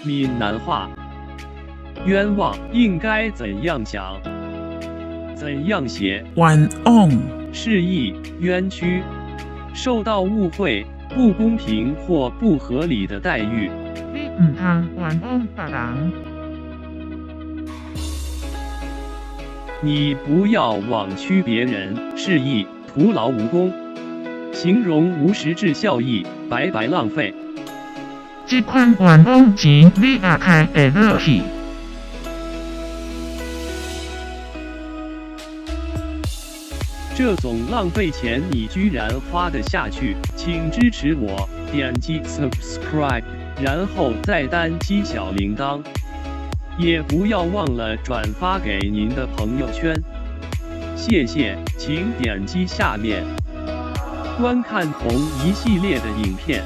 闽南话，冤枉应该怎样讲？怎样写？冤枉，示意冤屈，受到误会、不公平或不合理的待遇。你唔通冤枉别人。你不要枉屈别人，示意徒劳无功，形容无实质效益，白白浪费。这款冤枉钱你也开会落去。这种浪费钱你居然花得下去，请支持我，点击 subscribe， 然后再单击小铃铛，也不要忘了转发给您的朋友圈。谢谢，请点击下面观看同一系列的影片。